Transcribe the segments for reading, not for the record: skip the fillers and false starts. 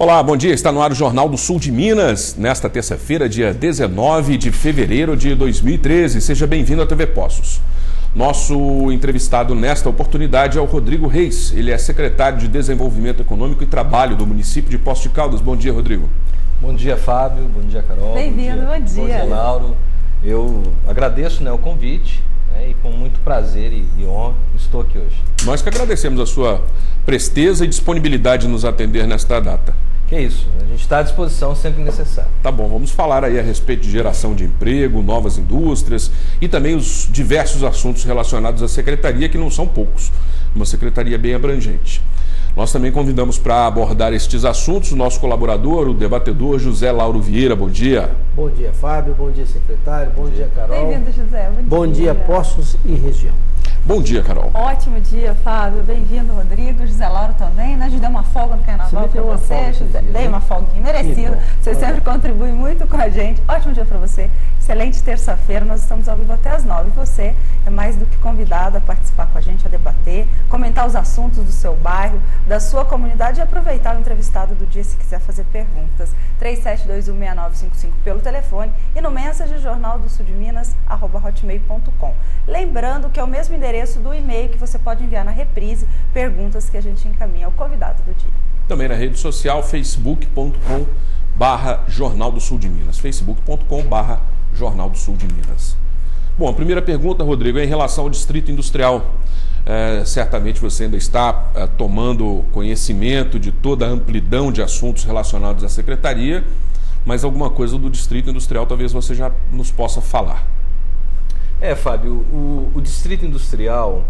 Olá, bom dia. Está no ar o Jornal do Sul de Minas, nesta terça-feira, dia 19 de fevereiro de 2013. Seja bem-vindo à TV Poços. Nosso entrevistado nesta oportunidade é o Rodrigo Reis. Ele é secretário de Desenvolvimento Econômico e Trabalho do município de Poços de Caldas. Bom dia, Rodrigo. Bom dia, Fábio. Bom dia, Carol. Bem-vindo, bom dia. Bom dia, Lauro. Eu agradeço o convite e com muito prazer e honra estou aqui hoje. Nós que agradecemos a sua presteza e disponibilidade de nos atender nesta data. Que isso, a gente está à disposição sempre que necessário. Tá bom, vamos falar aí a respeito de geração de emprego, novas indústrias e também os diversos assuntos relacionados à secretaria, que não são poucos, uma secretaria bem abrangente. Nós também convidamos para abordar estes assuntos o nosso colaborador, o debatedor José Lauro Vieira. Bom dia. Bom dia, Fábio. Bom dia, secretário. Bom dia, Carol. Bem-vindo, José. Bom dia, Poços e região. Bom dia, Carol. Ótimo dia, Fábio. Bem-vindo, Rodrigo. José Lauro também. Nós deu uma folga no carnaval para você, José. Dei uma folguinha merecida. Você sempre contribui muito com a gente. Ótimo dia para você. Excelente terça-feira. Nós estamos ao vivo até às 9. E você é mais do que convidado a participar com a gente, a debater, comentar os assuntos do seu bairro, da sua comunidade e aproveitar o entrevistado do dia se quiser fazer perguntas. 37216955 pelo telefone e no mensagem jornal do sul de Minas, @hotmail.com. Lembrando que é o mesmo endereço do e-mail que você pode enviar na reprise perguntas que a gente encaminha ao convidado do dia. Também na rede social facebook.com/Jornal do Sul de Minas. facebook.com/Jornal do Sul de Minas. Bom, a primeira pergunta, Rodrigo, é em relação ao Distrito Industrial. Certamente você ainda está tomando conhecimento de toda a amplidão de assuntos relacionados à Secretaria, mas alguma coisa do Distrito Industrial talvez você já nos possa falar. Fábio, o Distrito Industrial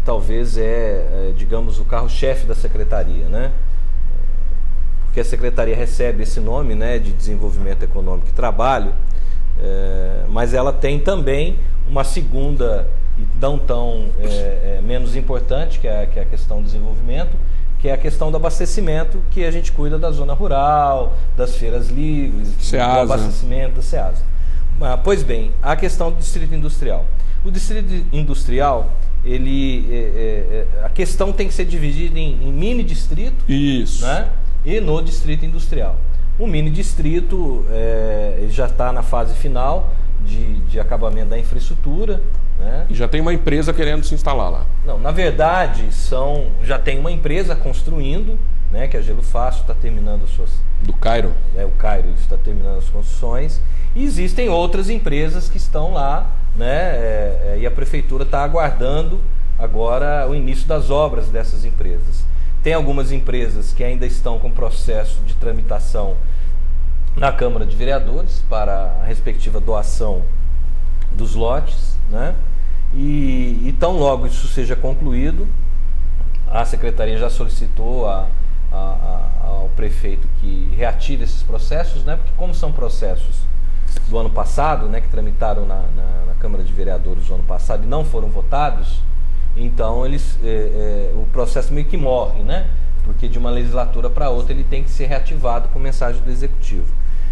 talvez digamos, o carro-chefe da Secretaria, né? Porque a Secretaria recebe esse nome, né, de Desenvolvimento Econômico e Trabalho, mas ela tem também uma segunda e não tão menos importante, que é a questão do desenvolvimento, que é a questão do abastecimento, que a gente cuida da zona rural, das feiras livres, do abastecimento da SEASA. Pois bem, a questão do Distrito Industrial. O Distrito Industrial, a questão tem que ser dividida em mini-distrito. Isso. Né, e no Distrito Industrial. O mini-distrito já está na fase final de acabamento da infraestrutura. Né? E já tem uma empresa querendo se instalar lá. Não, na verdade, já tem uma empresa construindo, né, que é a Gelo Fácil, está terminando suas... Do Cairo? O Cairo está terminando as construções. E existem outras empresas que estão lá, né, e a Prefeitura está aguardando agora o início das obras dessas empresas. Tem algumas empresas que ainda estão com processo de tramitação na Câmara de Vereadores para a respectiva doação dos lotes, né? E tão logo isso seja concluído, a Secretaria já solicitou ao prefeito que reative esses processos, né? Porque como são processos do ano passado, né, que tramitaram na Câmara de Vereadores do ano passado e não foram votados, então o processo meio que morre, né? Porque de uma legislatura para outra ele tem que ser reativado com mensagem do Executivo.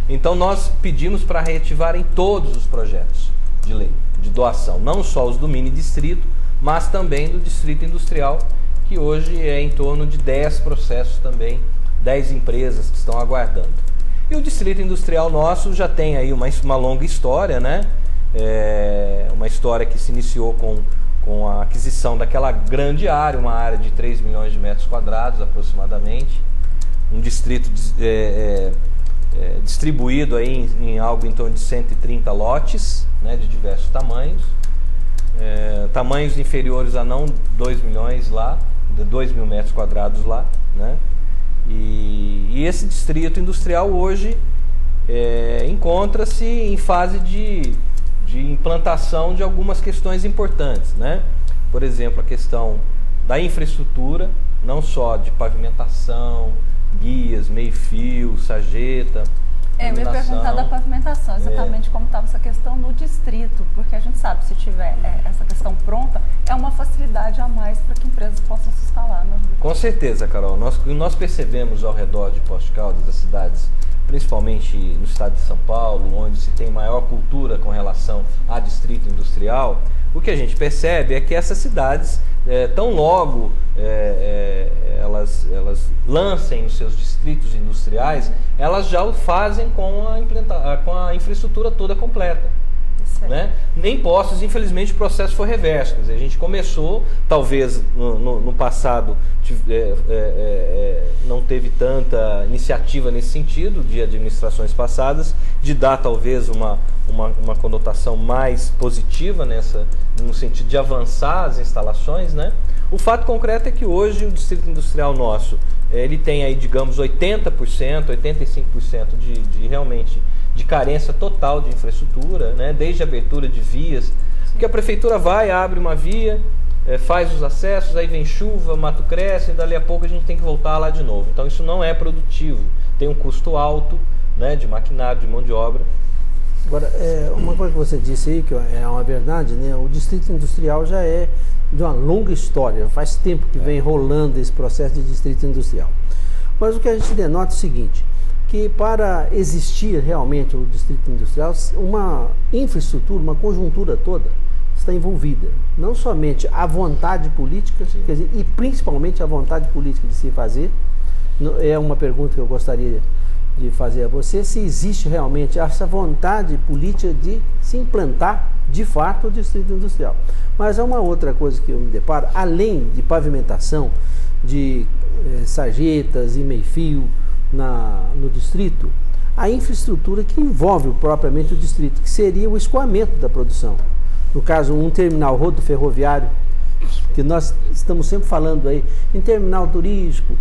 Então nós pedimos para reativarem todos os projetos de lei, de doação, não só os do mini-distrito, mas também do Distrito Industrial, que hoje é em torno de 10 processos também, 10 empresas que estão aguardando. E o Distrito Industrial nosso já tem aí uma longa história, né? Uma história que se iniciou com a aquisição daquela grande área, uma área de 3 milhões de metros quadrados aproximadamente, um distrito distribuído aí em algo em torno de 130 lotes, né, de diversos tamanhos, tamanhos inferiores a não 2 milhões lá, de 2 mil metros quadrados lá, né? E esse distrito industrial hoje encontra-se em fase de implantação de algumas questões importantes, né? Por exemplo, a questão da infraestrutura, não só de pavimentação, guias, meio-fio, sarjeta. Eu ia perguntar da pavimentação, exatamente como estava essa questão no distrito, porque a gente sabe, se tiver essa questão pronta, é uma facilidade a mais para que empresas possam se instalar. Com certeza, Carol. Nós percebemos ao redor de Poços de Caldas, das cidades, principalmente no estado de São Paulo, onde se tem maior cultura com relação a distrito industrial, o que a gente percebe é que essas cidades, tão logo elas lancem os seus distritos industriais, elas já o fazem com a infraestrutura toda completa. Né? Nem Poços, infelizmente, o processo foi reverso. Quer dizer, a gente começou, talvez no passado não teve tanta iniciativa nesse sentido, de administrações passadas, de dar talvez uma conotação mais positiva no sentido de avançar as instalações, né? O fato concreto é que hoje o Distrito Industrial nosso, ele tem aí, digamos, 80%, 85% de realmente de carência total de infraestrutura, né? Desde a abertura de vias, porque a prefeitura vai, abre uma via, faz os acessos, aí vem chuva, mato cresce, e dali a pouco a gente tem que voltar lá de novo. Então isso não é produtivo, tem um custo alto, né, de maquinário, de mão de obra. Agora, uma coisa que você disse aí, que é uma verdade, né? O Distrito Industrial já é de uma longa história, faz tempo que vem rolando esse processo de Distrito Industrial. Mas o que a gente denota é o seguinte, que para existir realmente o Distrito Industrial, uma infraestrutura, uma conjuntura toda está envolvida. Não somente a vontade política, quer dizer, e principalmente a vontade política de se fazer. É uma pergunta que eu gostaria de fazer a você, se existe realmente essa vontade política de se implantar de fato o Distrito Industrial. Mas há uma outra coisa que eu me deparo, além de pavimentação, de sarjetas e meio-fio no distrito, a infraestrutura que envolve propriamente o distrito, que seria o escoamento da produção. No caso, um terminal rodoferroviário, que nós estamos sempre falando aí, em terminal turístico,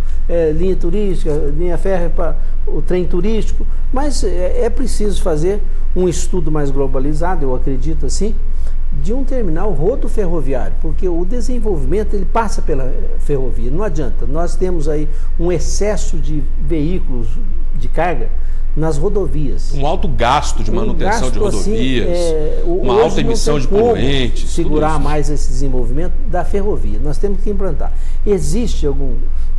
linha turística, linha férrea para o trem turístico, mas é preciso fazer um estudo mais globalizado, eu acredito assim, de um terminal rodoferroviário, porque o desenvolvimento ele passa pela ferrovia, não adianta. Nós temos aí um excesso de veículos de carga nas rodovias. Um alto gasto de manutenção de rodovias, assim, uma alta emissão de poluentes. Segurar mais esse desenvolvimento da ferrovia. Nós temos que implantar. Existe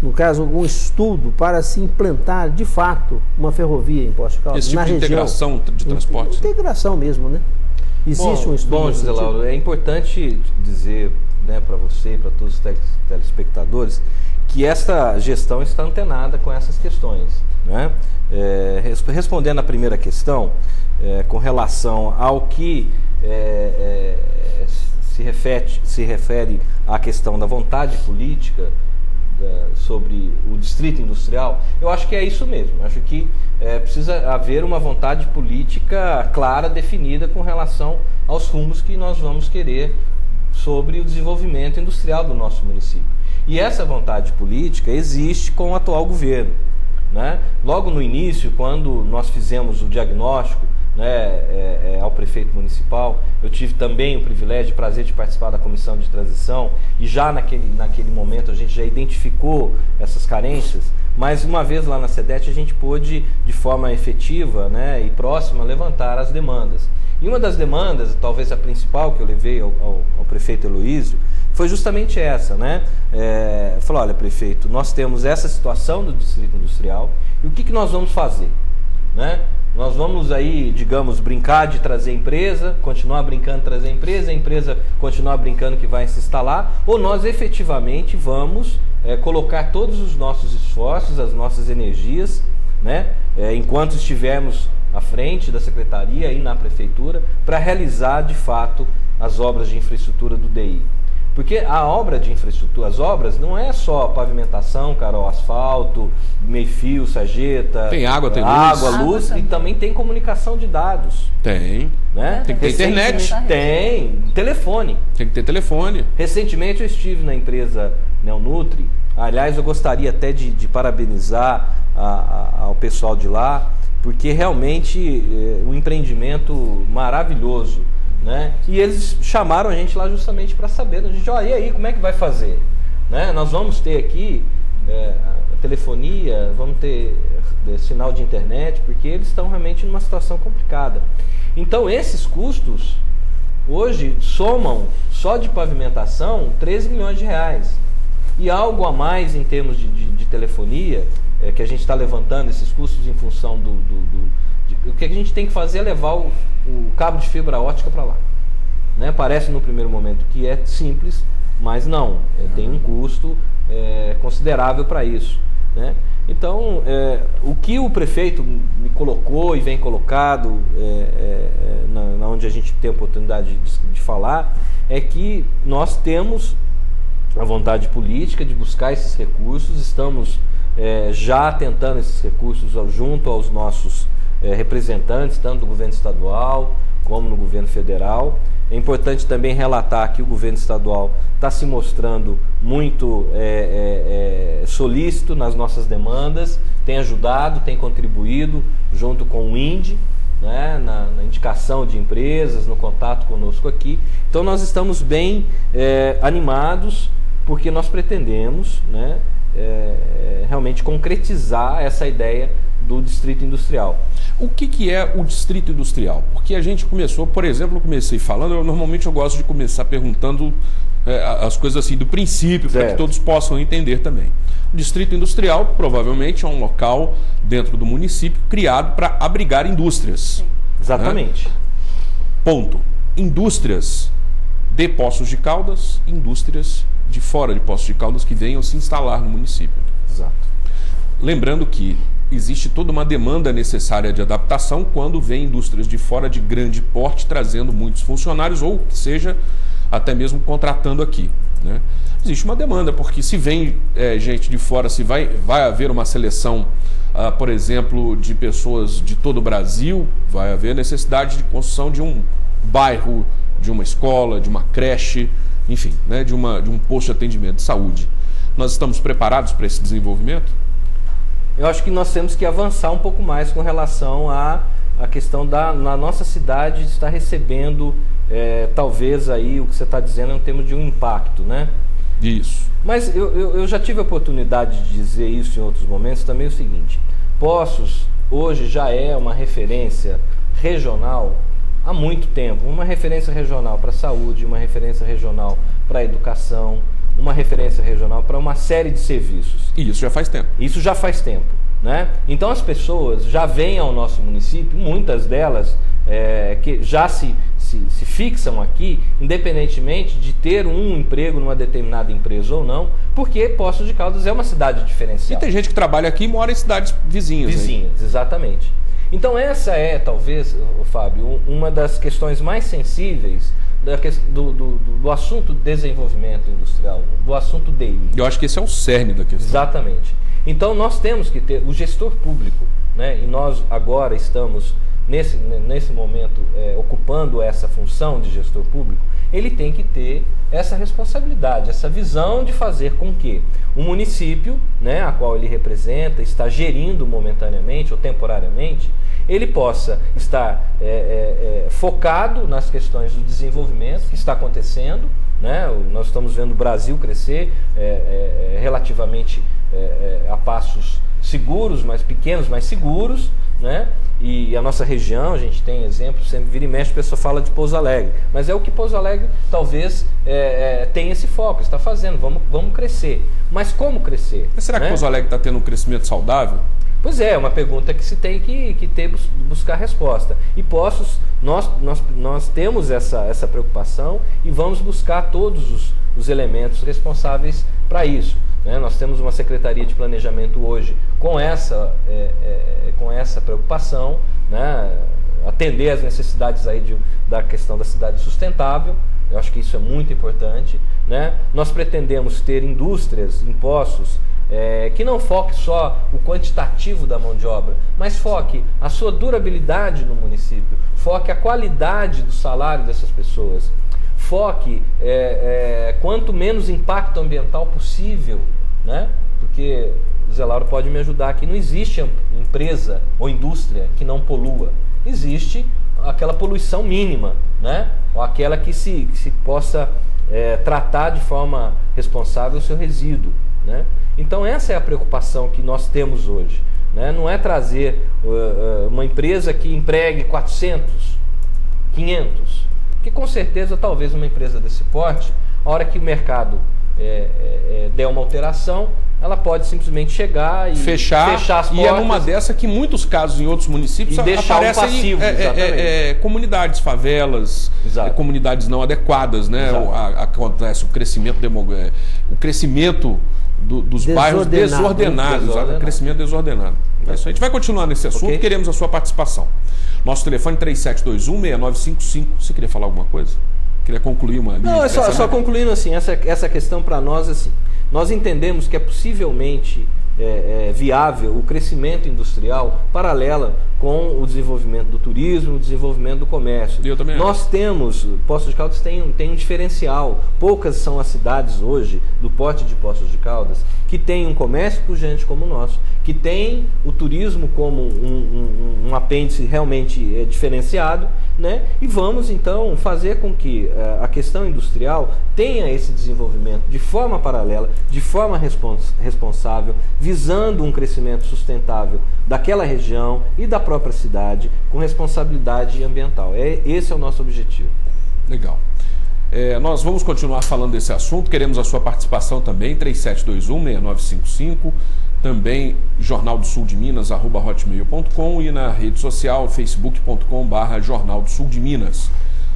no caso, algum estudo para se implantar de fato uma ferrovia em Poços de Caldas? Esse tipo de integração de transporte? Integração mesmo, né? Existe um estudo. Bom, José Lauro, é importante dizer, né, para você e para todos os telespectadores que esta gestão está antenada com essas questões, né? Respondendo à primeira questão, com relação ao que se refere à questão da vontade política sobre o Distrito Industrial, eu acho que é isso mesmo. Eu acho que precisa haver uma vontade política clara, definida com relação aos rumos que nós vamos querer sobre o desenvolvimento industrial do nosso município. E essa vontade política existe com o atual governo, né? Logo no início, quando nós fizemos o diagnóstico, né, ao prefeito municipal, eu tive também o privilégio e prazer de participar da comissão de transição, e já naquele momento a gente já identificou essas carências, mas uma vez lá na SEDET a gente pôde, de forma efetiva, né, e próxima, levantar as demandas. E uma das demandas, talvez a principal que eu levei ao prefeito Heloísio, foi justamente essa, né? Falou, olha, prefeito, nós temos essa situação do Distrito Industrial, e o que nós vamos fazer, né? Nós vamos aí, digamos, brincar de trazer empresa, continuar brincando de trazer empresa, a empresa continuar brincando que vai se instalar, ou nós efetivamente vamos colocar todos os nossos esforços, as nossas energias, né, enquanto estivermos à frente da secretaria e na prefeitura, para realizar de fato as obras de infraestrutura do DI. Porque a obra de infraestrutura, as obras, não é só pavimentação, Carol, asfalto, meio-fio, sarjeta. Tem água, tem luz e também tem comunicação de dados. Tem. Né? Tem que ter internet. Tem. Telefone. Tem que ter telefone. Recentemente eu estive na empresa Neonutri. Aliás, eu gostaria até de parabenizar ao pessoal de lá, porque realmente um empreendimento maravilhoso. Né? E eles chamaram a gente lá justamente para saber, a gente, e aí, como é que vai fazer? Né? Nós vamos ter aqui a telefonia, vamos ter sinal de internet, porque eles estão realmente numa situação complicada. Então esses custos hoje somam só de pavimentação 13 milhões de reais. E algo a mais em termos de telefonia, que a gente está levantando esses custos em função o que a gente tem que fazer é levar o cabo de fibra ótica para lá. né? Parece no primeiro momento que é simples, mas não, tem um custo considerável para isso, né? Então, o que o prefeito me colocou e vem colocado, na onde a gente tem a oportunidade de falar, é que nós temos a vontade política de buscar esses recursos, estamos já tentando esses recursos junto aos nossos representantes, tanto do governo estadual como no governo federal. É importante também relatar que o governo estadual está se mostrando muito solícito nas nossas demandas, tem ajudado, tem contribuído junto com o INDE, né, na indicação de empresas, no contato conosco aqui. Então nós estamos bem animados, porque nós pretendemos, né, realmente concretizar essa ideia do distrito industrial. O que é o distrito industrial? Porque a gente começou, por exemplo, eu comecei falando, normalmente eu gosto de começar perguntando as coisas assim do princípio, para que todos possam entender também. O distrito industrial provavelmente é um local dentro do município criado para abrigar indústrias. Sim. Exatamente. Né? Ponto. Indústrias de Poços de Caldas, indústrias de fora de Poços de Caldas que venham se instalar no município. Exato. Lembrando que existe toda uma demanda necessária de adaptação quando vem indústrias de fora de grande porte trazendo muitos funcionários ou que seja até mesmo contratando aqui, né? Existe uma demanda, porque se vem gente de fora, se vai haver uma seleção, por exemplo, de pessoas de todo o Brasil, vai haver necessidade de construção de um bairro, de uma escola, de uma creche, enfim, né, de um posto de atendimento de saúde. Nós estamos preparados para esse desenvolvimento? Eu acho que nós temos que avançar um pouco mais com relação à questão na nossa cidade estar recebendo, talvez aí o que você está dizendo é um termo de um impacto, né? Isso. Mas eu já tive a oportunidade de dizer isso em outros momentos também, o seguinte: Poços hoje já é uma referência regional há muito tempo, uma referência regional para a saúde, uma referência regional para a educação, uma referência regional para uma série de serviços. E isso já faz tempo. Isso já faz tempo, né? Então as pessoas já vêm ao nosso município, muitas delas que já se fixam aqui, independentemente de ter um emprego numa determinada empresa ou não, porque Poços de Caldas é uma cidade diferencial. E tem gente que trabalha aqui e mora em cidades vizinhas. Vizinhas, exatamente. Então essa é, talvez, Fábio, uma das questões mais sensíveis do assunto desenvolvimento industrial, do assunto DI. Eu acho que esse é o cerne da questão. Exatamente. Então nós temos que ter o gestor público, né? E nós agora estamos nesse momento ocupando essa função de gestor público. Ele tem que ter essa responsabilidade, essa visão de fazer com que o município, né, a qual ele representa, está gerindo momentaneamente ou temporariamente, ele possa estar focado nas questões do desenvolvimento que está acontecendo, né? Nós estamos vendo o Brasil crescer relativamente a passos seguros, mais pequenos, mais seguros, né? E a nossa região, a gente tem exemplos, sempre vira e mexe, a pessoa fala de Pouso Alegre, mas é o que Pouso Alegre talvez tenha esse foco, está fazendo, vamos crescer. Mas como crescer? Mas será que né? Pouso Alegre está tendo um crescimento saudável? Pois é uma pergunta que se tem que buscar resposta. E Poços, nós temos essa preocupação e vamos buscar todos os elementos responsáveis para isso. Né? Nós temos uma Secretaria de Planejamento hoje com essa preocupação, né? Atender às necessidades aí da questão da cidade sustentável. Eu acho que isso é muito importante. Né? Nós pretendemos ter indústrias em Poços que não foque só o quantitativo da mão de obra, mas foque a sua durabilidade no município, foque a qualidade do salário dessas pessoas, foque quanto menos impacto ambiental possível, né? Porque o Zé Lauro pode me ajudar aqui, não existe empresa ou indústria que não polua, existe aquela poluição mínima, né? Ou aquela que se possa tratar de forma responsável o seu resíduo, né? Então essa é a preocupação que nós temos hoje, né? Não é trazer uma empresa que empregue 400, 500, que com certeza talvez uma empresa desse porte, a hora que o mercado der uma alteração, ela pode simplesmente chegar e fechar as portas. E é numa dessa que, em muitos casos, em outros municípios, aparecem passivo, comunidades, favelas, comunidades não adequadas, né? Acontece o crescimento dos bairros desordenados. O crescimento desordenado. É isso. A gente vai continuar nesse assunto, queremos a sua participação. Nosso telefone 3721-6955. Você queria falar alguma coisa? Queria concluir uma linha? Não, só concluindo assim, essa questão para nós, assim, nós entendemos que é possivelmente viável o crescimento industrial paralela com o desenvolvimento do turismo, o desenvolvimento do comércio. Nós temos, Poços de Caldas tem um diferencial. Poucas são as cidades hoje do porte de Poços de Caldas que tem um comércio pujante como o nosso, que tem o turismo como um apêndice realmente diferenciado, né? E vamos então fazer com que a questão industrial tenha esse desenvolvimento de forma paralela, de forma responsável, visando um crescimento sustentável daquela região e da própria cidade, com responsabilidade ambiental. Esse é o nosso objetivo. Legal. Nós vamos continuar falando desse assunto, queremos a sua participação também, 3721-6955, também Jornal do Sul de Minas, @hotmail.com, e na rede social, facebook.com/Jornal do Sul de Minas.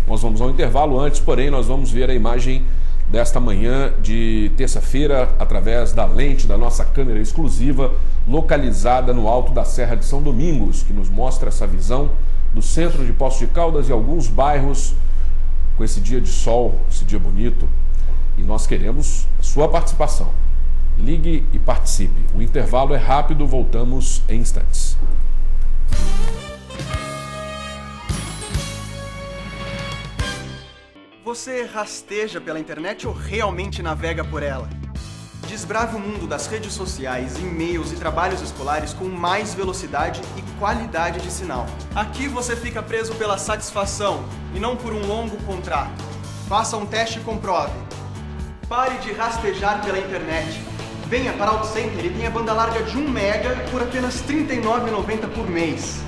Nós vamos ao intervalo, antes, porém, nós vamos ver a imagem desta manhã de terça-feira através da lente da nossa câmera exclusiva, localizada no alto da Serra de São Domingos, que nos mostra essa visão do centro de Poços de Caldas e alguns bairros com esse dia de sol, esse dia bonito. E nós queremos a sua participação. Ligue e participe. O intervalo é rápido, voltamos em instantes. Você rasteja pela internet ou realmente navega por ela? Desbrave o mundo das redes sociais, e-mails e trabalhos escolares com mais velocidade e qualidade de sinal. Aqui você fica preso pela satisfação e não por um longo contrato. Faça um teste e comprove. Pare de rastejar pela internet. Venha para OutCenter e tenha banda larga de 1 mega por apenas R$ 39,90 por mês.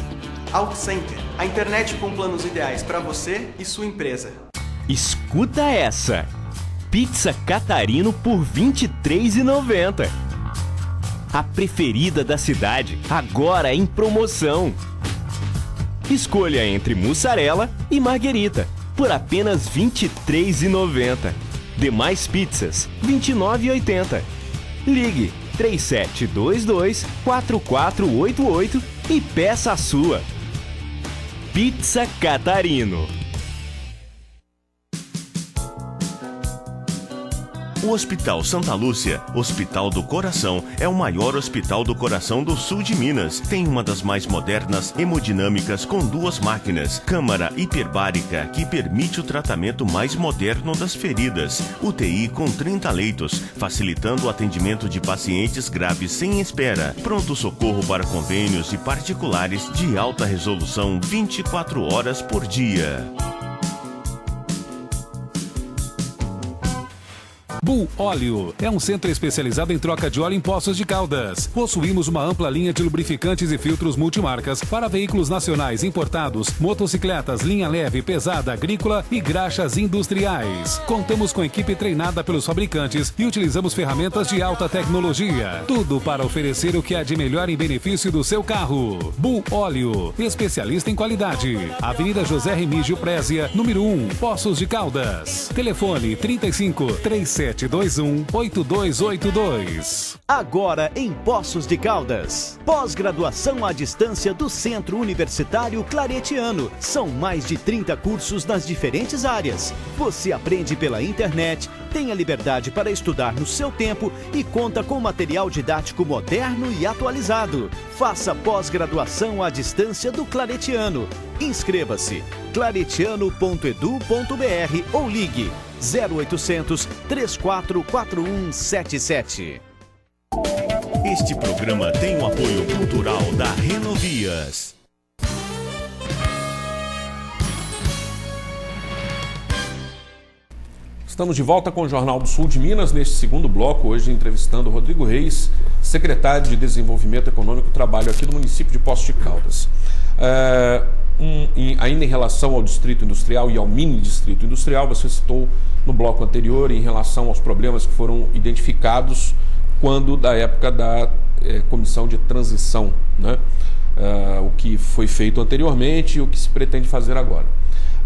OutCenter, a internet com planos ideais para você e sua empresa. Escuta essa! Pizza Catarino por R$ 23,90. A preferida da cidade, agora em promoção. Escolha entre mussarela e marguerita, por apenas R$ 23,90. Demais pizzas, R$ 29,80. Ligue 3722-4488 e peça a sua. Pizza Catarino. O Hospital Santa Lúcia, Hospital do Coração, é o maior hospital do coração do sul de Minas. Tem uma das mais modernas hemodinâmicas com 2 máquinas, câmara hiperbárica que permite o tratamento mais moderno das feridas, UTI com 30 leitos, facilitando o atendimento de pacientes graves sem espera, pronto-socorro para convênios e particulares de alta resolução 24 horas por dia. Bull Óleo é um centro especializado em troca de óleo em Poços de Caldas. Possuímos uma ampla linha de lubrificantes e filtros multimarcas para veículos nacionais importados, motocicletas, linha leve, pesada, agrícola e graxas industriais. Contamos com equipe treinada pelos fabricantes e utilizamos ferramentas de alta tecnologia. Tudo para oferecer o que há de melhor em benefício do seu carro. Bull Óleo, especialista em qualidade. Avenida José Remígio Prézia, número 1, Poços de Caldas. Telefone 35-3721-8282. Agora em Poços de Caldas. Pós-graduação à distância do Centro Universitário Claretiano. São mais de 30 cursos nas diferentes áreas. Você aprende pela internet, tem a liberdade para estudar no seu tempo e conta com material didático moderno e atualizado. Faça pós-graduação à distância do Claretiano. Inscreva-se claretiano.edu.br ou ligue 0800 344177. Este programa tem o apoio cultural da Renovias. Estamos de volta com o Jornal do Sul de Minas, neste segundo bloco, hoje entrevistando Rodrigo Reis, secretário de Desenvolvimento Econômico e Trabalho aqui do município de Poços de Caldas. Ainda em relação ao distrito industrial e ao mini distrito industrial, você citou no bloco anterior em relação aos problemas que foram identificados quando da época da comissão de transição, né? O que foi feito anteriormente e o que se pretende fazer agora.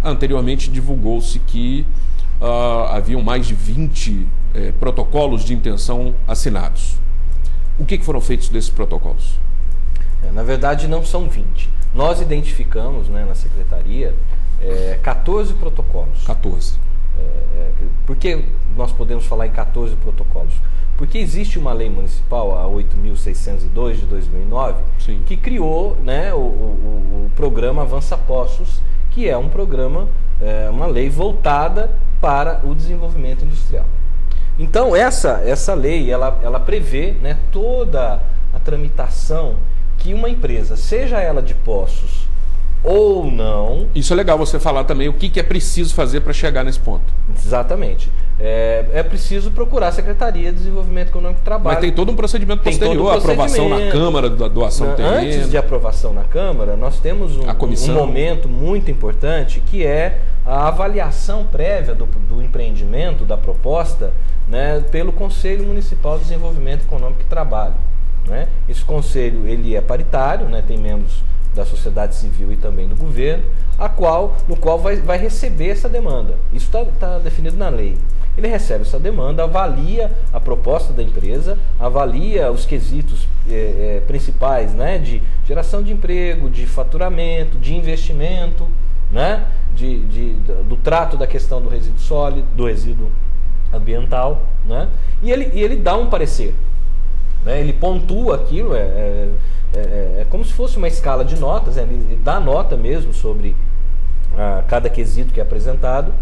Anteriormente divulgou-se que haviam mais de 20 protocolos de intenção assinados. O que foram feitos desses protocolos? Na verdade, não são 20. Nós identificamos, né, na Secretaria 14 protocolos. 14. Por que nós podemos falar em 14 protocolos? Porque existe uma lei municipal, a 8.602 de 2009, Sim. que criou, né, o programa Avança Postos, que é um programa, uma lei voltada para o desenvolvimento industrial. Então essa lei ela prevê, né, toda a tramitação que uma empresa, seja ela de Poços ou não... Isso é legal você falar também o que é preciso fazer para chegar nesse ponto. Exatamente. É preciso procurar a Secretaria de Desenvolvimento Econômico e Trabalho. Mas tem todo um procedimento posterior, aprovação na Câmara, da doação do terreno. Antes de aprovação na Câmara, nós temos um momento muito importante, que é a avaliação prévia do empreendimento, da proposta, né, pelo Conselho Municipal de Desenvolvimento Econômico e Trabalho. Né? Esse conselho ele é paritário, né, tem membros da sociedade civil e também do governo, no qual vai receber essa demanda. Isso está definido na lei. Ele recebe essa demanda, avalia a proposta da empresa, avalia os quesitos principais, né, de geração de emprego, de faturamento, de investimento, né, do trato da questão do resíduo sólido, do resíduo ambiental, né, e ele dá um parecer. Né, ele pontua aquilo, é como se fosse uma escala de notas, né, ele dá nota mesmo sobre cada quesito que é apresentado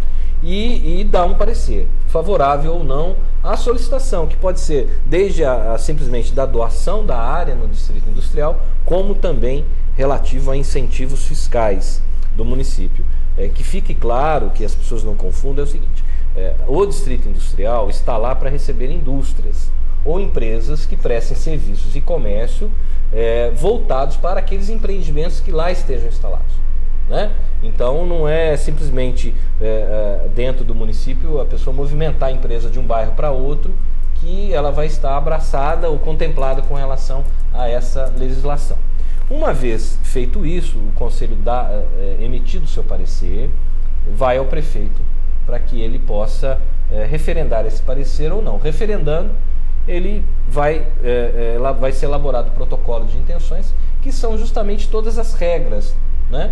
e dá um parecer, favorável ou não à solicitação, que pode ser desde simplesmente da doação da área no Distrito Industrial, como também relativo a incentivos fiscais do município. Que fique claro, que as pessoas não confundam, é o seguinte, o Distrito Industrial está lá para receber indústrias ou empresas que prestem serviços e comércio voltados para aqueles empreendimentos que lá estejam instalados. Né? Então não é simplesmente dentro do município a pessoa movimentar a empresa de um bairro para outro que ela vai estar abraçada ou contemplada com relação a essa legislação. Uma vez feito isso, o Conselho emitido o seu parecer, vai ao prefeito para que ele possa referendar esse parecer ou não. Referendando, vai ser elaborado o protocolo de intenções, que são justamente todas as regras, né,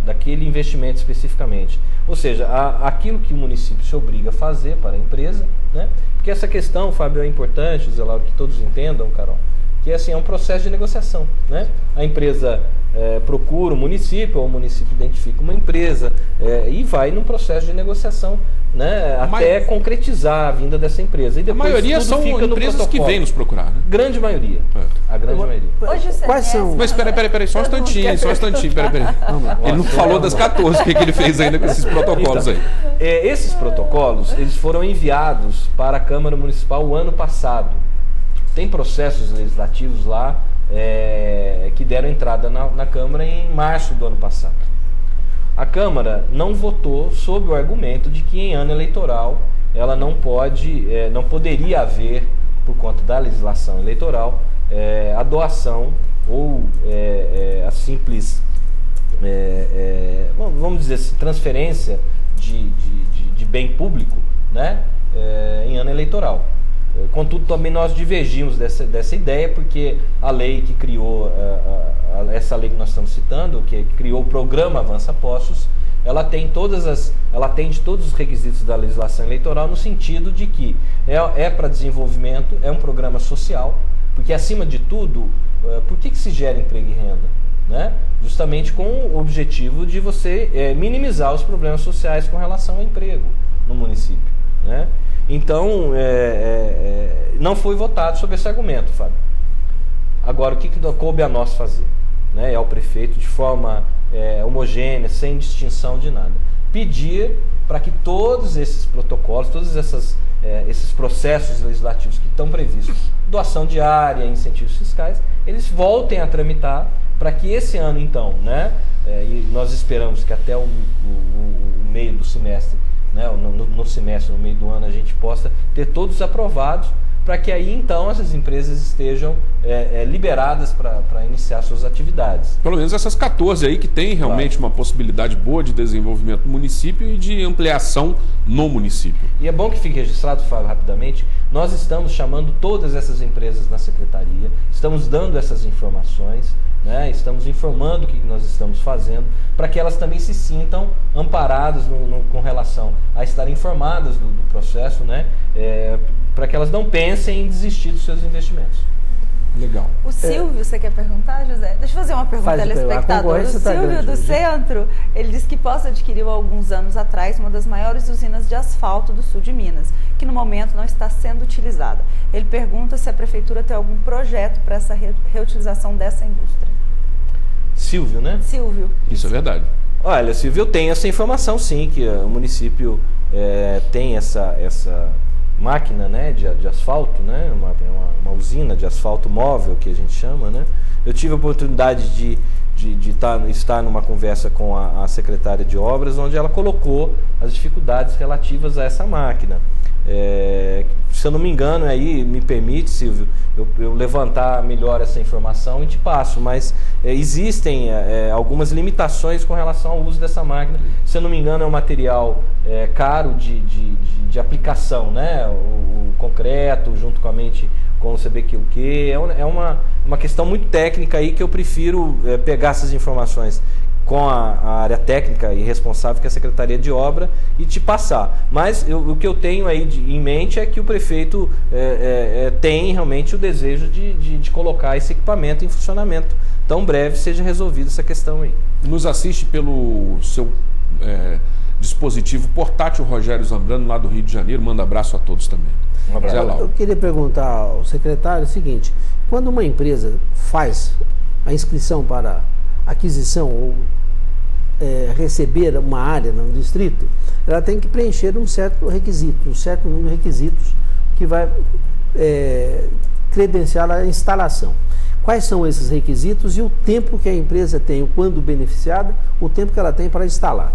daquele investimento especificamente. Ou seja, aquilo que o município se obriga a fazer para a empresa, né, porque essa questão, Fábio, é importante, Zé Lauro, que todos entendam, Carol, que assim, é um processo de negociação. Né? A empresa procura o município, ou o município identifica uma empresa e vai num processo de negociação, né, até concretizar a vinda dessa empresa. E depois, a maioria são empresas que vêm nos procurar, né? Grande maioria. A grande maioria. Hoje Quais são? Mas peraí, só um instantinho, peraí. Ele não falou das 14, o que ele fez ainda com esses protocolos aí. Esses protocolos, eles foram enviados para a Câmara Municipal o ano passado. Tem processos legislativos lá que deram entrada na Câmara em março do ano passado. A Câmara não votou sob o argumento de que em ano eleitoral ela não poderia haver, por conta da legislação eleitoral, a doação ou a simples, vamos dizer assim, transferência de bem público, né, em ano eleitoral. Contudo, também nós divergimos dessa ideia, porque a lei que criou, essa lei que nós estamos citando, que criou o programa Avança Postos, ela atende todos os requisitos da legislação eleitoral, no sentido de que é para desenvolvimento, é um programa social, porque acima de tudo, por que se gera emprego e renda? Né? Justamente com o objetivo de você minimizar os problemas sociais com relação ao emprego no município. Né? Então, não foi votado sobre esse argumento, Fábio. Agora, o que coube a nós fazer? Né? Ao prefeito, de forma homogênea, sem distinção de nada. Pedir para que todos esses protocolos, todos esses processos legislativos que estão previstos, doação de área, incentivos fiscais, eles voltem a tramitar para que esse ano, então, né, e nós esperamos que até o meio do semestre né, no semestre, no meio do ano, a gente possa ter todos aprovados, para que aí então essas empresas estejam liberadas para iniciar suas atividades. Pelo menos essas 14 aí que tem realmente uma possibilidade boa de desenvolvimento no município e de ampliação no município. E é bom que fique registrado, Fábio, rapidamente, nós estamos chamando todas essas empresas na secretaria, estamos dando essas informações, né, estamos informando o que nós estamos fazendo, para que elas também se sintam amparadas com relação a estarem informadas do processo, né, para que elas não pensem em desistir dos seus investimentos. Legal. O Silvio, você quer perguntar, José? Deixa eu fazer uma pergunta ao telespectador. O Silvio do Centro, ele disse que Poços adquiriu há alguns anos atrás uma das maiores usinas de asfalto do sul de Minas, que no momento não está sendo utilizada. Ele pergunta se a prefeitura tem algum projeto para essa reutilização dessa indústria. Silvio, né? Silvio. Isso é verdade. Olha, Silvio, eu tenho essa informação sim, que o município tem essa máquina, né, de asfalto, né, uma usina de asfalto móvel, que a gente chama, né. Eu tive a oportunidade de estar numa conversa com a secretária de obras, onde ela colocou as dificuldades relativas a essa máquina. Se eu não me engano, aí me permite, Silvio, eu levantar melhor essa informação e te passo, mas existem algumas limitações com relação ao uso dessa máquina. Se eu não me engano, é um material caro de aplicação, né? O concreto, juntamente com o CBQQ, é uma questão muito técnica aí que eu prefiro pegar essas informações com a área técnica e responsável, que é a Secretaria de Obra, e te passar. Mas o que eu tenho aí em mente é que o prefeito tem realmente o desejo de colocar esse equipamento em funcionamento. Tão breve seja resolvida essa questão aí. Nos assiste pelo seu dispositivo portátil Rogério Zambrano, lá do Rio de Janeiro. Manda abraço a todos também. Um abraço. Eu queria perguntar ao secretário o seguinte: quando uma empresa faz a inscrição para aquisição ou receber uma área no distrito, ela tem que preencher um certo requisito, um certo número de requisitos que vai credenciar a instalação. Quais são esses requisitos e o tempo que a empresa tem, quando beneficiada, o tempo que ela tem para instalar?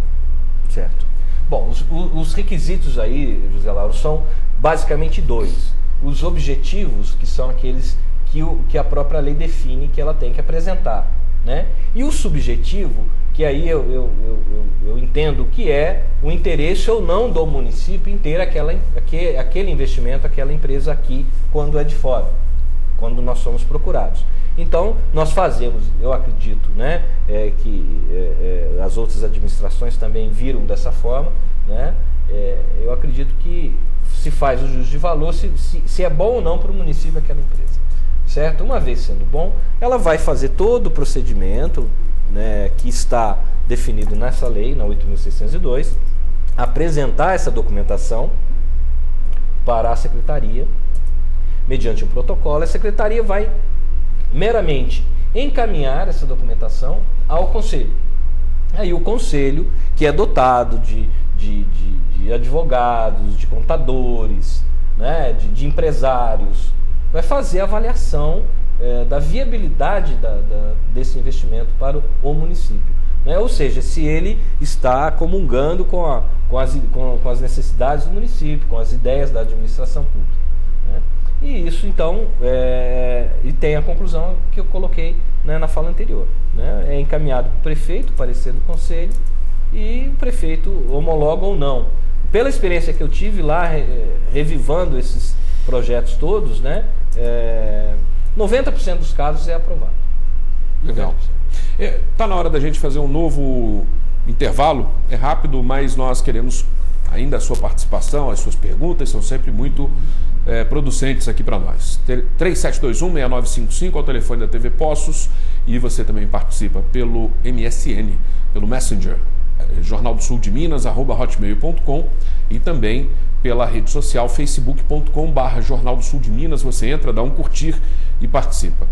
Certo. Bom, os requisitos aí, José Lauro, são basicamente dois. Os objetivos, que são aqueles que a própria lei define que ela tem que apresentar, né? E o subjetivo, que aí eu entendo que é o interesse ou não do município em ter aquele investimento, aquela empresa aqui, quando é de fora, quando nós somos procurados. Então, nós fazemos, eu acredito, né, que as outras administrações também viram dessa forma, né? Eu acredito que se faz o juízo de valor, se é bom ou não para o município aquela empresa. Certo? Uma vez sendo bom, ela vai fazer todo o procedimento, né, que está definido nessa lei, na 8.602, apresentar essa documentação para a secretaria, mediante um protocolo. A secretaria vai meramente encaminhar essa documentação ao conselho. Aí o conselho, que é dotado de advogados, de contadores, né, de empresários, vai fazer a avaliação da viabilidade desse investimento para o município, né? Ou seja, se ele está comungando com as necessidades do município, com as ideias da administração pública, né? E isso, então, e tem a conclusão que eu coloquei, né, na fala anterior, né? É encaminhado para o prefeito, parecer do conselho, e o prefeito homologa ou não. Pela experiência que eu tive lá, revivando esses projetos todos, né, 90% dos casos é aprovado. Legal. Está na hora da gente fazer um novo intervalo. É rápido, mas nós queremos ainda a sua participação, as suas perguntas são sempre muito producentes aqui para nós. 3721-6955 é o telefone da TV Poços, e você também participa pelo MSN, pelo Messenger, Jornal do Sul de Minas, @hotmail.com, e também pela rede social facebook.com/Jornal do Sul de Minas. Você entra, dá um curtir e participa.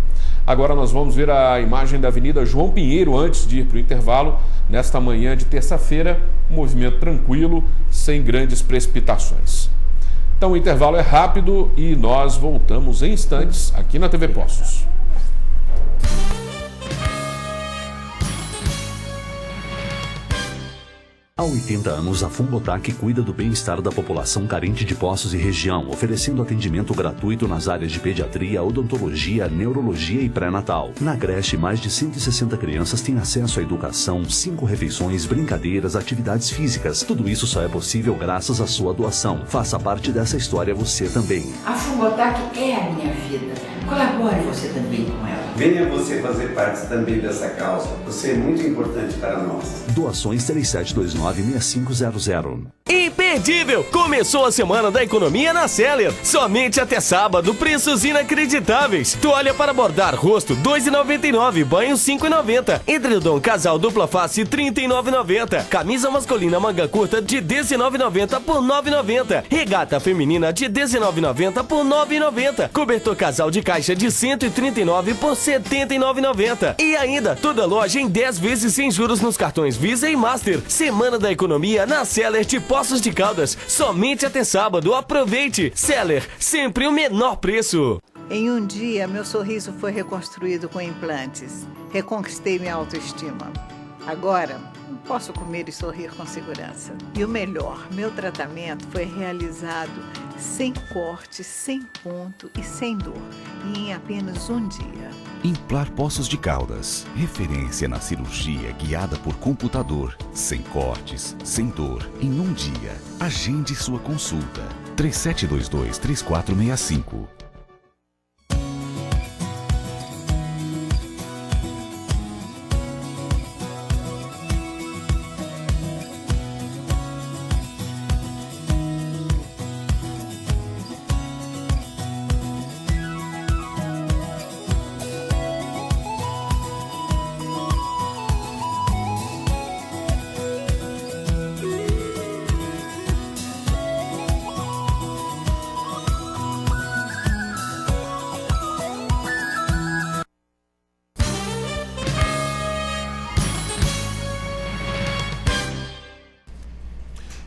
Agora nós vamos ver a imagem da Avenida João Pinheiro antes de ir para o intervalo. Nesta manhã de terça-feira, um movimento tranquilo, sem grandes precipitações. Então o intervalo é rápido e nós voltamos em instantes aqui na TV Poços. A 80 anos, a Fungotac cuida do bem-estar da população carente de Poços e região, oferecendo atendimento gratuito nas áreas de pediatria, odontologia, neurologia e pré-natal. Na creche, mais de 160 crianças têm acesso à educação, 5 refeições, brincadeiras, atividades físicas. Tudo isso só é possível graças à sua doação. Faça parte dessa história você também. A Fungotac é a minha vida. Colabore você também com ela. Venha você fazer parte também dessa causa. Você é muito importante para nós. Doações 3729-6500. Imperdível! Começou a Semana da Economia na Seller. Somente até sábado, preços inacreditáveis. Toalha para bordar rosto, R$ 2,99. Banho, R$ 5,90. Edredom casal dupla face, R$ 39,90. Camisa masculina manga curta de R$ 19,90 por R$ 9,90. Regata feminina de R$ 19,90 por R$ 9,90. Cobertor casal de caixa de R$ 139 por R$ 79,90. E ainda, toda loja em 10 vezes sem juros nos cartões Visa e Master. Semana da Economia na Seller de Poços de Caldas. Somente até sábado. Aproveite. Seller, sempre o menor preço. Em um dia, meu sorriso foi reconstruído com implantes. Reconquistei minha autoestima. Agora, posso comer e sorrir com segurança. E o melhor, meu tratamento foi realizado sem corte, sem ponto e sem dor. E em apenas um dia. Implar Poços de Caldas. Referência na cirurgia guiada por computador. Sem cortes, sem dor, em um dia. Agende sua consulta. 3722-3465.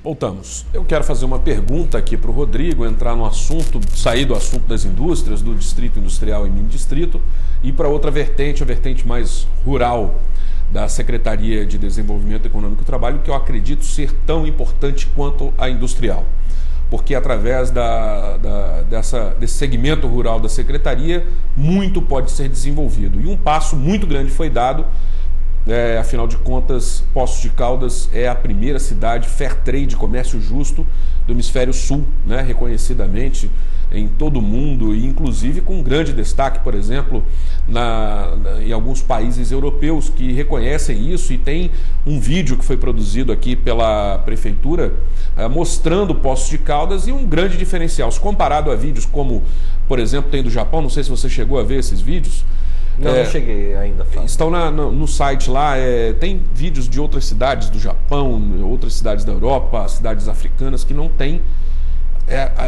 Voltamos. Eu quero fazer uma pergunta aqui para o Rodrigo, entrar no assunto, sair do assunto das indústrias, do distrito industrial e mini distrito, e para outra vertente, a vertente mais rural da Secretaria de Desenvolvimento Econômico e Trabalho, que eu acredito ser tão importante quanto a industrial. Porque através desse segmento rural da Secretaria, muito pode ser desenvolvido. E um passo muito grande foi dado. Afinal de contas, Poços de Caldas é a primeira cidade fair trade, comércio justo do hemisfério sul, né, reconhecidamente em todo o mundo e inclusive com grande destaque, por exemplo, em alguns países europeus que reconhecem isso, e tem um vídeo que foi produzido aqui pela prefeitura mostrando Poços de Caldas e um grande diferencial. Se comparado a vídeos como, por exemplo, tem do Japão, não sei se você chegou a ver esses vídeos. Não cheguei ainda. Estão no site lá, tem vídeos de outras cidades do Japão, outras cidades da Europa, cidades africanas que não têm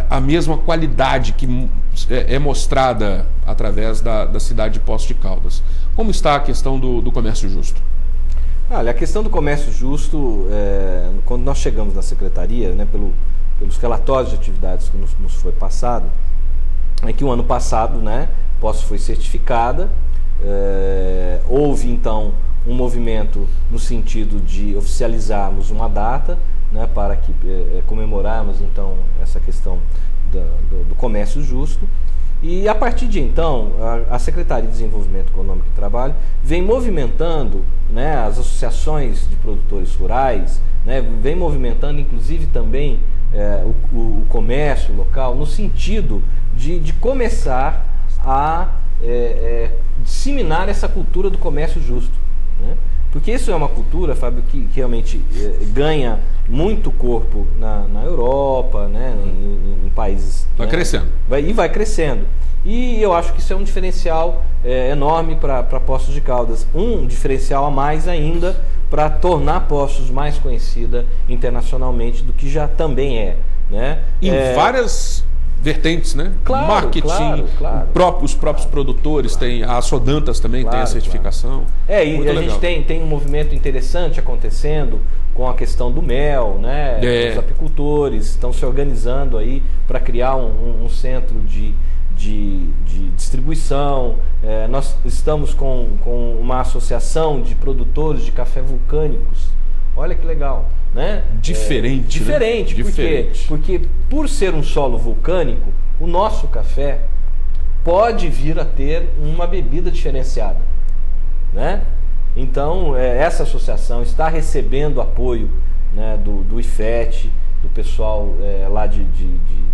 a mesma qualidade que é mostrada através da cidade de Poços de Caldas. Como está a questão do comércio justo? Olha, a questão do comércio justo, quando nós chegamos na Secretaria, né, pelos relatórios de atividades que nos foi passado, é que o ano passado, né, Poços foi certificada. Houve então um movimento no sentido de oficializarmos uma data, né, para que comemorarmos então essa questão do comércio justo, e a partir de então a Secretaria de Desenvolvimento Econômico e Trabalho vem movimentando, né, as associações de produtores rurais, né, vem movimentando inclusive também o comércio local no sentido de começar a disseminar essa cultura do comércio justo, né? Porque isso é uma cultura, Fábio, que realmente ganha muito corpo na Europa, né? em países... Vai, né, crescendo. Vai crescendo. E eu acho que isso é um diferencial enorme para Poços de Caldas. Um diferencial a mais ainda para tornar Poços mais conhecida internacionalmente do que já também é. Né? Em várias vertentes, né? Claro, marketing, claro. Os próprios produtores, tem, a Sodantas também tem a certificação. E a gente tem um movimento interessante acontecendo com a questão do mel, né? Os apicultores estão se organizando aí para criar um centro de distribuição. Nós estamos com uma associação de produtores de café vulcânicos Olha que legal, né? Diferente. Diferente, né? Diferente. Porque por ser um solo vulcânico, o nosso café pode vir a ter uma bebida diferenciada, né? Então, essa associação está recebendo apoio, né, do IFET, do pessoal lá de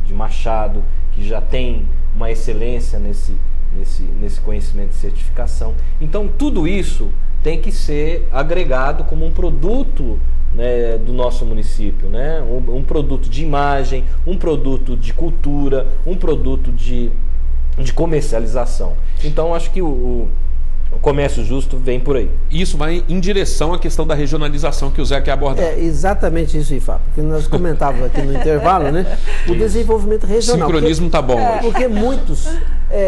Machado, que já tem uma excelência nesse conhecimento de certificação. Então, tudo isso tem que ser agregado como um produto, né, do nosso município, né? Um produto de imagem, um produto de cultura, um produto de comercialização. Então, acho que o comércio justo vem por aí. Isso vai em direção à questão da regionalização que o Zé quer abordar. É exatamente isso, Ifá, porque nós comentávamos aqui no intervalo, né? O desenvolvimento regional. Sincronismo tá bom. Porque muitos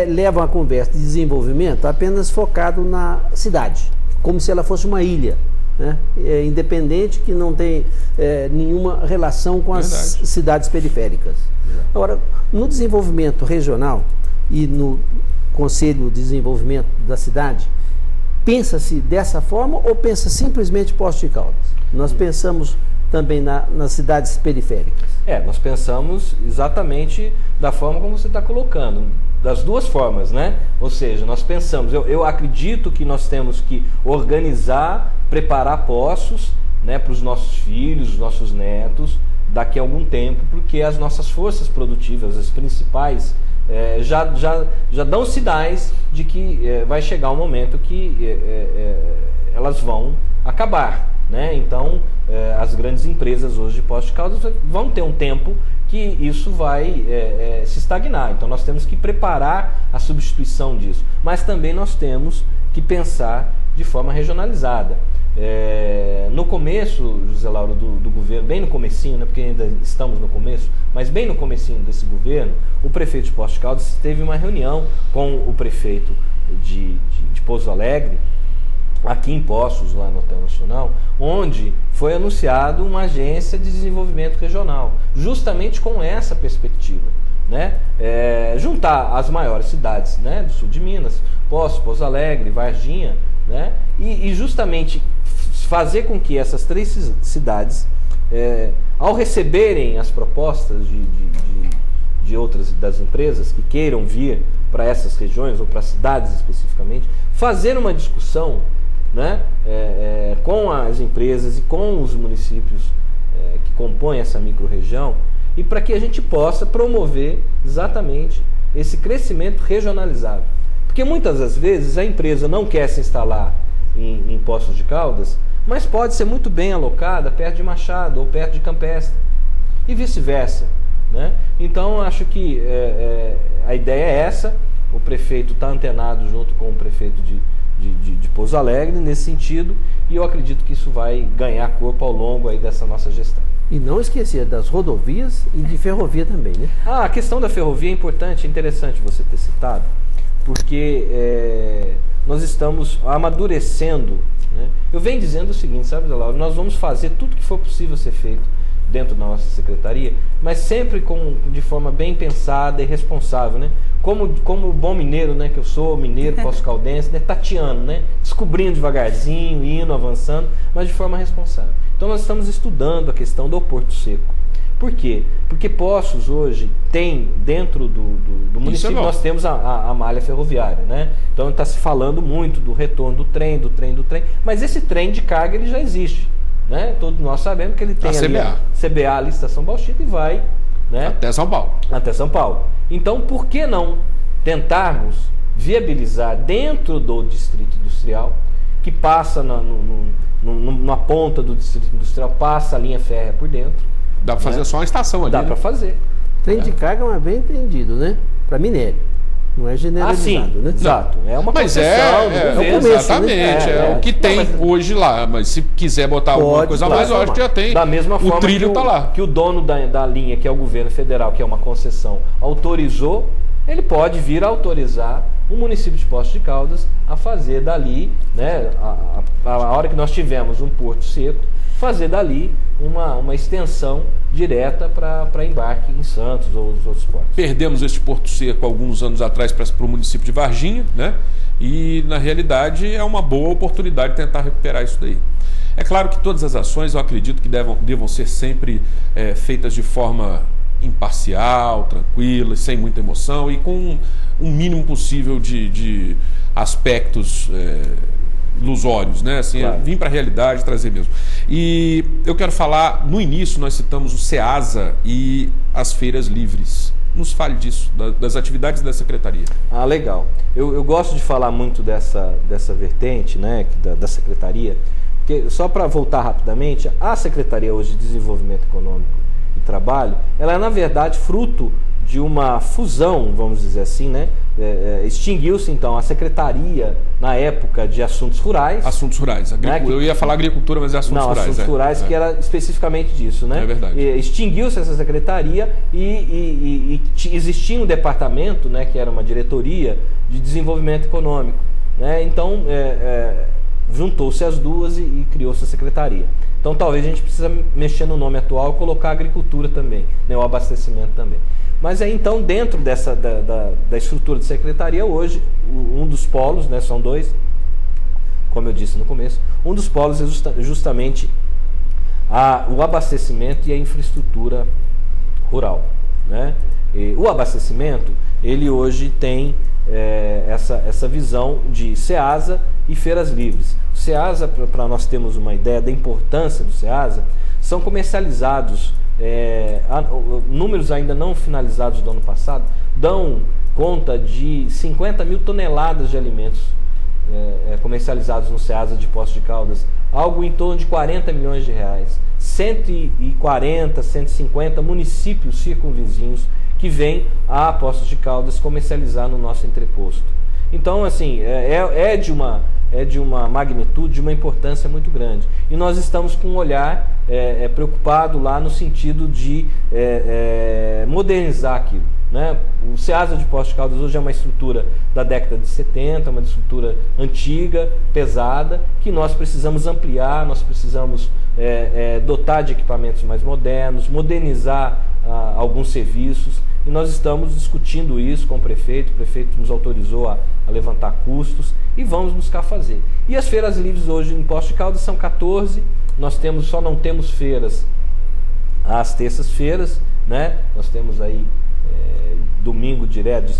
levam a conversa de desenvolvimento apenas focado na cidade, como se ela fosse uma ilha, né? Independente, que não tem nenhuma relação com as cidades periféricas. Agora, no desenvolvimento regional e no Conselho de Desenvolvimento da cidade, pensa-se dessa forma ou pensa simplesmente Poços de Caldas? Nós pensamos também nas cidades periféricas. Nós pensamos exatamente da forma como você está colocando, das duas formas, né? Ou seja, nós pensamos, eu acredito que nós temos que organizar, preparar Poços, né, para os nossos filhos, os nossos netos, daqui a algum tempo, porque as nossas forças produtivas, as principais, já dão sinais de que vai chegar um momento que elas vão acabar, né? Então, as grandes empresas hoje de Poços de Caldas vão ter um tempo que isso vai se estagnar. Então, nós temos que preparar a substituição disso. Mas também nós temos que pensar de forma regionalizada. No começo, José Lauro, do governo, bem no comecinho, né, porque ainda estamos no começo, mas bem no comecinho desse governo, o prefeito de Poços de Caldas teve uma reunião com o prefeito de Pouso Alegre, aqui em Poços, lá no Hotel Nacional, onde foi anunciado uma agência de desenvolvimento regional, justamente com essa perspectiva, né? Juntar as maiores cidades, né, do sul de Minas, Poços, Pouso Alegre, Varginha, né, e justamente fazer com que essas três cidades, ao receberem as propostas de outras das empresas que queiram vir para essas regiões ou para cidades especificamente, fazer uma discussão, né, com as empresas e com os municípios que compõem essa microrregião, e para que a gente possa promover exatamente esse crescimento regionalizado. Porque muitas das vezes a empresa não quer se instalar em Poços de Caldas, mas pode ser muito bem alocada perto de Machado ou perto de Campestre, e vice-versa, né? Então, acho que a ideia é essa. O prefeito está antenado junto com o prefeito de Pouso Alegre nesse sentido, e eu acredito que isso vai ganhar corpo ao longo aí dessa nossa gestão. E não esquecer das rodovias e de ferrovia também, né? A questão da ferrovia é importante, é interessante você ter citado, porque nós estamos amadurecendo, né? Eu venho dizendo o seguinte, sabe, Laura, nós vamos fazer tudo que for possível ser feito dentro da nossa secretaria, mas sempre de forma bem pensada e responsável, né? Como bom mineiro, né, que eu sou mineiro, poço-caldense, né, tateando, né, descobrindo devagarzinho, indo, avançando, mas de forma responsável. Então nós estamos estudando a questão do Porto Seco. Por quê? Porque Poços hoje tem, dentro do município, nós temos a malha ferroviária, né? Então está se falando muito do retorno do trem, mas esse trem de carga ele já existe, né? Todos nós sabemos que ele tem a CBA ali, Estação Bauxita, e vai, né, até São Paulo. Até São Paulo. Então, por que não tentarmos viabilizar dentro do distrito industrial, que passa na ponta do distrito industrial, passa a linha férrea por dentro? Dá para fazer, né, só uma estação ali. Dá, né, para fazer. Trem de carga é bem entendido, né? Para minério. Não é generalizado, né? Exato. É uma concessão do governo. Exatamente. Né? O que tem hoje lá. Mas se quiser botar alguma coisa a mais, eu acho que já tem. Da mesma forma, o trilho tá lá. Que o dono da linha, que é o governo federal, que é uma concessão, autorizou, ele pode vir a autorizar o município de Poços de Caldas a fazer dali, né, a hora que nós tivemos um Porto Seco, fazer dali uma extensão direta para embarque em Santos ou os outros portos. Perdemos este Porto Seco alguns anos atrás para o município de Varginha, né? E na realidade é uma boa oportunidade tentar recuperar isso daí. É claro que todas as ações eu acredito que devam ser sempre feitas de forma imparcial, tranquila, sem muita emoção e com um mínimo possível de aspectos ilusórios, né? Assim, claro. Vir para a realidade, trazer mesmo. E eu quero falar, no início nós citamos o SEASA e as feiras livres. Nos fale disso, das atividades da Secretaria. Ah, legal. Eu gosto de falar muito dessa vertente, né, da Secretaria, porque, só para voltar rapidamente, a Secretaria hoje de Desenvolvimento Econômico e Trabalho, ela é, na verdade, fruto de uma fusão, vamos dizer assim, né? Extinguiu-se, então, a Secretaria, na época, de Assuntos Rurais. Assuntos Rurais. Né, eu ia falar agricultura, mas é Assuntos Rurais. Assuntos Rurais, que era especificamente disso, né? É verdade. Extinguiu-se essa Secretaria e existia um departamento, né, que era uma diretoria de desenvolvimento econômico. Né? Então, juntou-se as duas e criou-se a Secretaria. Então, talvez a gente precisa mexer no nome atual e colocar a agricultura também, né, o abastecimento também. Mas aí, então, dentro da estrutura de secretaria, hoje, um dos polos, né, são dois, como eu disse no começo, um dos polos é justamente o abastecimento e a infraestrutura rural. Né? E o abastecimento, ele hoje tem essa visão de SEASA e feiras livres. O SEASA, para nós termos uma ideia da importância do SEASA, são comercializados, números ainda não finalizados do ano passado, dão conta de 50 mil toneladas de alimentos comercializados no SEASA de Poços de Caldas, algo em torno de 40 milhões de reais. 140, 150 municípios circunvizinhos que vêm a Poços de Caldas comercializar no nosso entreposto. Então, assim, é de uma magnitude, de uma importância muito grande. E nós estamos com um olhar preocupado lá no sentido de modernizar aquilo. Né? O SEASA de Poços de Caldas hoje é uma estrutura da década de 70, uma estrutura antiga, pesada, que nós precisamos ampliar, nós precisamos dotar de equipamentos mais modernos, modernizar alguns serviços. E nós estamos discutindo isso com o prefeito nos autorizou a levantar custos e vamos buscar fazer. E as feiras livres hoje em Poços de Caldas são 14, só não temos feiras às terças-feiras, né? Nós temos aí domingo direto,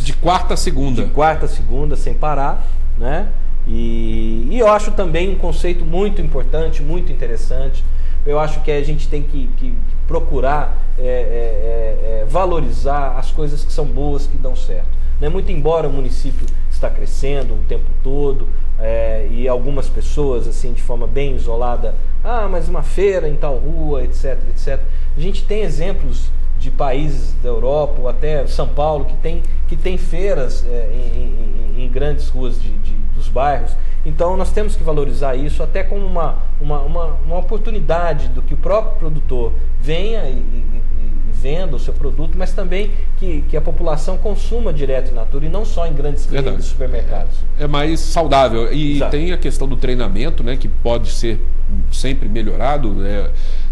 de quarta a segunda. De quarta a segunda, sem parar, né? E eu acho também um conceito muito importante, muito interessante. Eu acho que a gente tem que procurar valorizar as coisas que são boas, que dão certo. Né? Muito embora o município está crescendo o tempo todo, e algumas pessoas, assim, de forma bem isolada, mas uma feira em tal rua, etc, etc. A gente tem exemplos de países da Europa, ou até São Paulo, que tem feiras em grandes ruas dos bairros. Então nós temos que valorizar isso até como uma oportunidade do que o próprio produtor venha e venda o seu produto, mas também que a população consuma direto in natura e não só em grandes redes de supermercados. É mais saudável. E Exato. Tem a questão do treinamento, né, que pode ser sempre melhorado,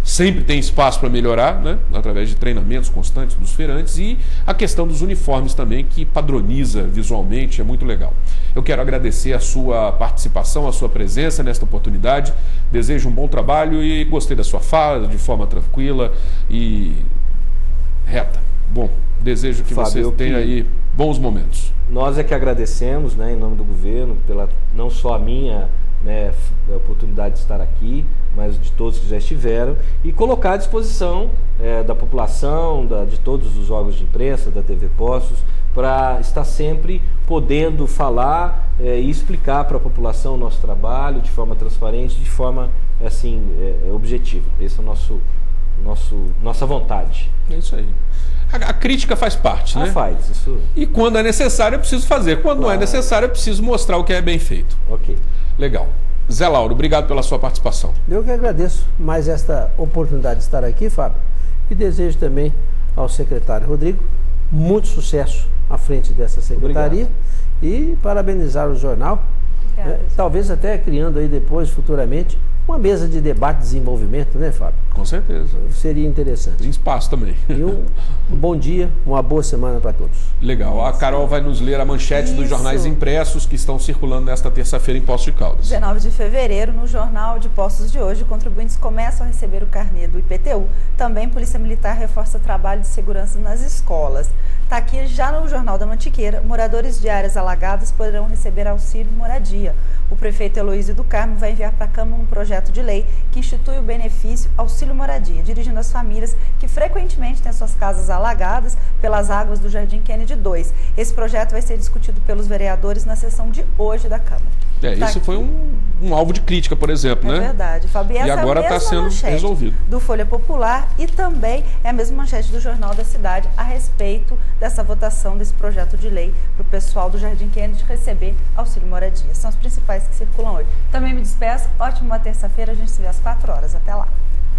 sempre tem espaço para melhorar, né, através de treinamentos constantes dos feirantes, e a questão dos uniformes também, que padroniza visualmente, é muito legal. Eu quero agradecer a sua participação, a sua presença nesta oportunidade, desejo um bom trabalho e gostei da sua fala, de forma tranquila e reta. Bom, desejo que você tenha aí bons momentos. Nós é que agradecemos, né, em nome do governo, pela não só a minha a oportunidade de estar aqui, mas de todos que já estiveram, e colocar à disposição da população, de todos os órgãos de imprensa, da TV Poços, para estar sempre podendo falar e explicar para a população o nosso trabalho de forma transparente, de forma assim, objetiva. Esse é nossa vontade. É isso aí. A crítica faz parte, né? Faz, isso. E quando é necessário, é preciso fazer. Quando não é necessário, é preciso mostrar o que é bem feito. Ok. Legal. Zé Lauro, obrigado pela sua participação. Eu que agradeço mais esta oportunidade de estar aqui, Fábio. E desejo também ao secretário Rodrigo muito sucesso à frente dessa secretaria. Obrigado. E parabenizar o jornal, talvez até criando aí depois, futuramente, uma mesa de debate e desenvolvimento, né, Fábio? Com certeza. Seria interessante. Tem espaço também. E um bom dia, uma boa semana para todos. Legal. A Carol vai nos ler a manchete dos jornais impressos que estão circulando nesta terça-feira em Poços de Caldas. 19 de fevereiro, no Jornal de Poços de hoje, contribuintes começam a receber o carnê do IPTU. Também Polícia Militar reforça trabalho de segurança nas escolas. Está aqui já no Jornal da Mantiqueira, moradores de áreas alagadas poderão receber auxílio moradia. O prefeito Heloísio do Carmo vai enviar para a Câmara um projeto de lei que institui o benefício auxílio moradia, dirigindo as famílias que frequentemente têm suas casas alagadas pelas águas do Jardim Kennedy 2. Esse projeto vai ser discutido pelos vereadores na sessão de hoje da Câmara. Esse foi um alvo de crítica, por exemplo, né? É verdade, Fabi. E agora está sendo resolvido. Do Folha Popular e também é a mesma manchete do Jornal da Cidade a respeito dessa votação desse projeto de lei para o pessoal do Jardim Kennedy receber auxílio moradia. São os principais que circulam hoje. Também me despeço. Ótima terça-feira. A gente se vê às 4 horas. Até lá.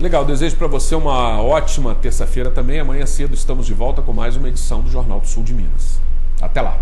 Legal. Desejo para você uma ótima terça-feira também. Amanhã cedo estamos de volta com mais uma edição do Jornal do Sul de Minas. Até lá.